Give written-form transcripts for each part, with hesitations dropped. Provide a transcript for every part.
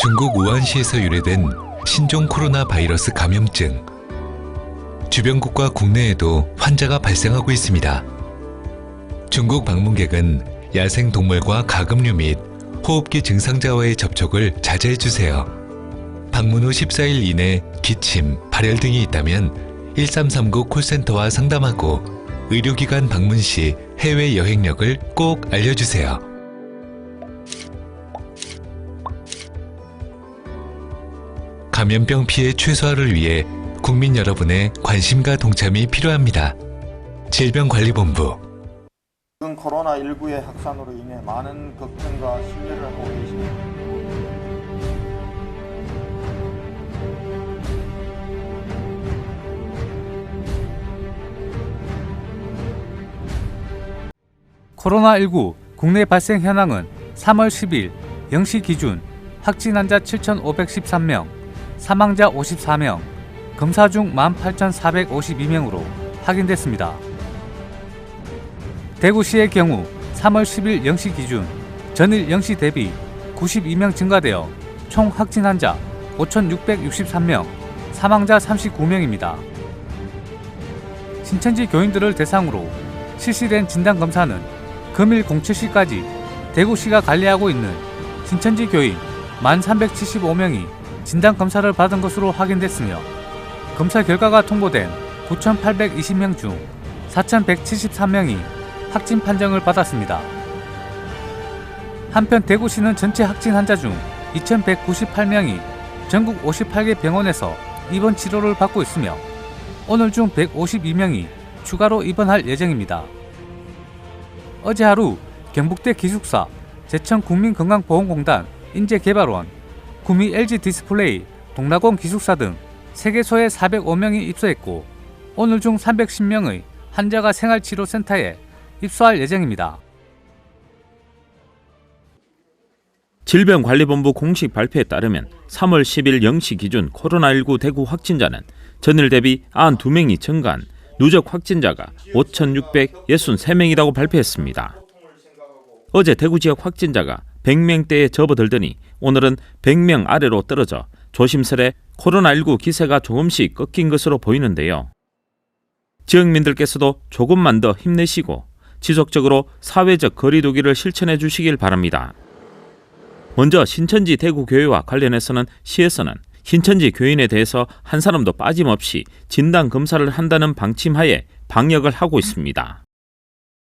중국 우한시에서 유래된 신종 코로나 바이러스 감염증. 주변국과 국내에도 환자가 발생하고 있습니다. 중국 방문객은 야생 동물과 가금류 및 호흡기 증상자와의 접촉을 자제해 주세요. 방문 후 14일 이내 기침, 발열 등이 있다면 1339 콜센터와 상담하고 의료기관 방문 시 해외 여행력을 꼭 알려주세요. 감염병 피해 최소화를 위해 국민 여러분의 관심과 동참이 필요합니다. 질병관리본부. 지금 코로나19의 확산으로 인해 많은 걱정과 신뢰를 하고 계십니다. 코로나19 국내 발생 현황은 3월 10일 0시 기준 확진 환자 7,513명, 사망자 54명, 검사 중 18,452명으로 확인됐습니다. 대구시의 경우 3월 10일 0시 기준 전일 0시 대비 92명 증가되어 총 확진 환자 5,663명, 사망자 39명입니다. 신천지 교인들을 대상으로 실시된 진단검사는 금일 07시까지 대구시가 관리하고 있는 신천지 교인 1,375명이 진단검사를 받은 것으로 확인됐으며 검사 결과가 통보된 9,820명 중 4,173명이 확진 판정을 받았습니다. 한편 대구시는 전체 확진 환자 중 2,198명이 전국 58개 병원에서 입원 치료를 받고 있으며 오늘 중 152명이 추가로 입원할 예정입니다. 어제 하루 경북대 기숙사, 제천국민건강보험공단 인재개발원, 구미 LG디스플레이, 동락원 기숙사 등 3개소에 405명이 입소했고 오늘 중 310명의 환자가 생활치료센터에 입소할 예정입니다. 질병관리본부 공식 발표에 따르면 3월 10일 0시 기준 코로나19 대구 확진자는 전일 대비 92명이 증가한 누적 확진자가 5,663명이라고 발표했습니다. 어제 대구 지역 확진자가 100명대에 접어들더니 오늘은 100명 아래로 떨어져 조심스레 코로나19 기세가 조금씩 꺾인 것으로 보이는데요. 지역민들께서도 조금만 더 힘내시고 지속적으로 사회적 거리두기를 실천해 주시길 바랍니다. 먼저 신천지 대구교회와 관련해서는 시에서는 신천지 교인에 대해서 한 사람도 빠짐없이 진단검사를 한다는 방침하에 방역을 하고 있습니다.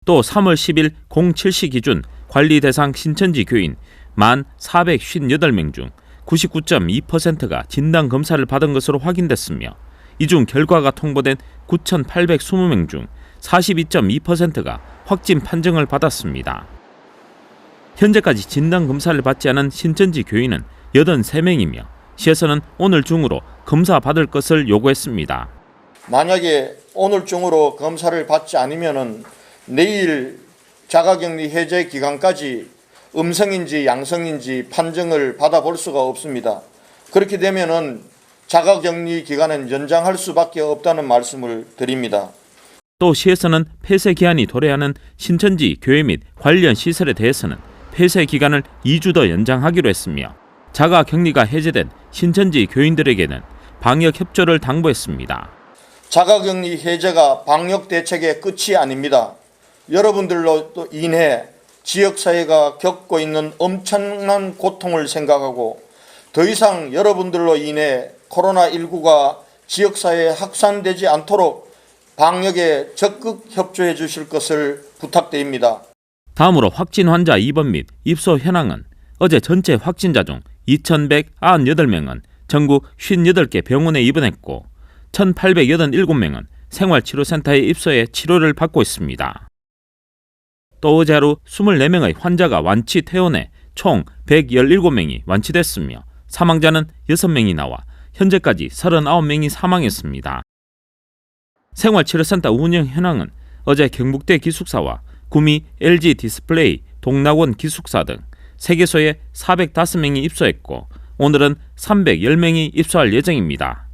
또 3월 10일 07시 기준 관리 대상 신천지 교인 1,458명 중 99.2%가 진단검사를 받은 것으로 확인됐으며 이 중 결과가 통보된 9,820명 중 42.2%가 확진 판정을 받았습니다. 현재까지 진단검사를 받지 않은 신천지 교인은 83명이며 시에서는 오늘 중으로 검사 받을 것을 요구했습니다. 만약에 오늘 중으로 검사를 받지 않으면 내일 자가격리 해제 기간까지 음성인지 양성인지 판정을 받아볼 수가 없습니다. 그렇게 되면은 자가격리 기간은 연장할 수밖에 없다는 말씀을 드립니다. 또 시에서는 폐쇄 기한이 도래하는 신천지 교회 및 관련 시설에 대해서는 폐쇄 기간을 2주 더 연장하기로 했으며 자가격리가 해제된 신천지 교인들에게는 방역 협조를 당부했습니다. 자가격리 해제가 방역 대책의 끝이 아닙니다. 여러분들로 인해 지역사회가 겪고 있는 엄청난 고통을 생각하고 더 이상 여러분들로 인해 코로나19가 지역사회에 확산되지 않도록 방역에 적극 협조해 주실 것을 부탁드립니다. 다음으로 확진 환자 입원 및 입소 현황은 어제 전체 확진자 중 2,198명은 전국 58개 병원에 입원했고 1,887명은 생활치료센터에 입소해 치료를 받고 있습니다. 또 어제 하루 24명의 환자가 완치 퇴원해 총 117명이 완치됐으며 사망자는 6명이 나와 현재까지 39명이 사망했습니다. 생활치료센터 운영 현황은 어제 경북대 기숙사와 구미 LG디스플레이, 동락원 기숙사 등 3개소에 405명이 입소했고 오늘은 310명이 입소할 예정입니다.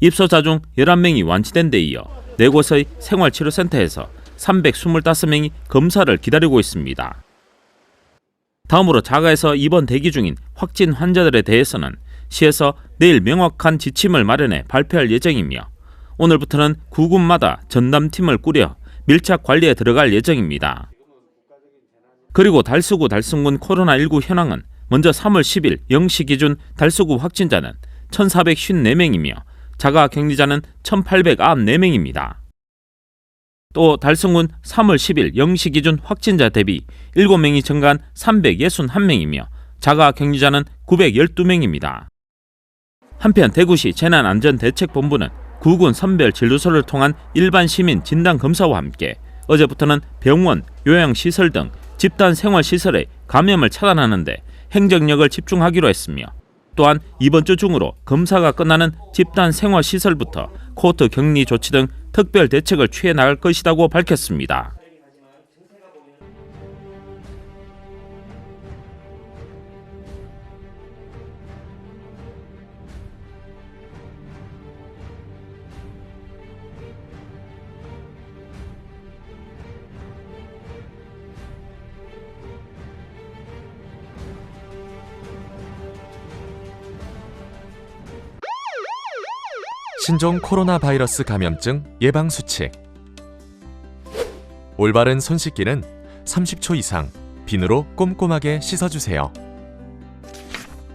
입소자 중 11명이 완치된 데 이어 4곳의 생활치료센터에서 325명이 검사를 기다리고 있습니다. 다음으로 자가에서 입원 대기 중인 확진 환자들에 대해서는 시에서 내일 명확한 지침을 마련해 발표할 예정이며 오늘부터는 구군마다 전담팀을 꾸려 밀착 관리에 들어갈 예정입니다. 그리고 달서구 달성군 코로나19 현황은 먼저 3월 10일 0시 기준 달서구 확진자는 1,454명이며 자가 격리자는 1,894명입니다. 또 달성군 3월 10일 0시 기준 확진자 대비 7명이 증가한 361명이며 자가 격리자는 912명입니다. 한편 대구시 재난안전대책본부는 구군 선별 진료소를 통한 일반 시민 진단 검사와 함께 어제부터는 병원, 요양시설 등 집단 생활시설의 감염을 차단하는 데 행정력을 집중하기로 했으며 또한 이번 주 중으로 검사가 끝나는 집단 생활시설부터 코호트 격리 조치 등 특별 대책을 취해 나갈 것이라고 밝혔습니다. 신종 코로나 바이러스 감염증 예방 수칙. 올바른 손 씻기는 30초 이상 비누로 꼼꼼하게 씻어주세요.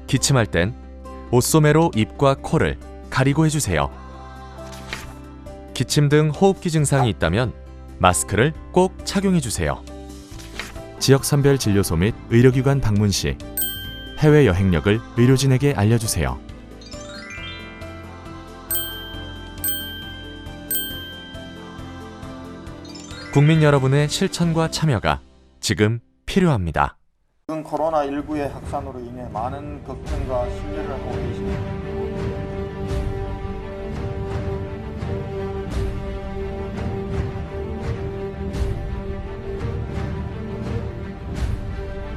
기침할 땐 옷소매로 입과 코를 가리고 해주세요. 기침 등 호흡기 증상이 있다면 마스크를 꼭 착용해주세요. 지역선별 진료소 및 의료기관 방문 시 해외 여행력을 의료진에게 알려주세요. 국민 여러분의 실천과 참여가 지금 필요합니다. 최근 코로나19의 확산으로 인해 많은 걱정과 신뢰를 하고 계십니다.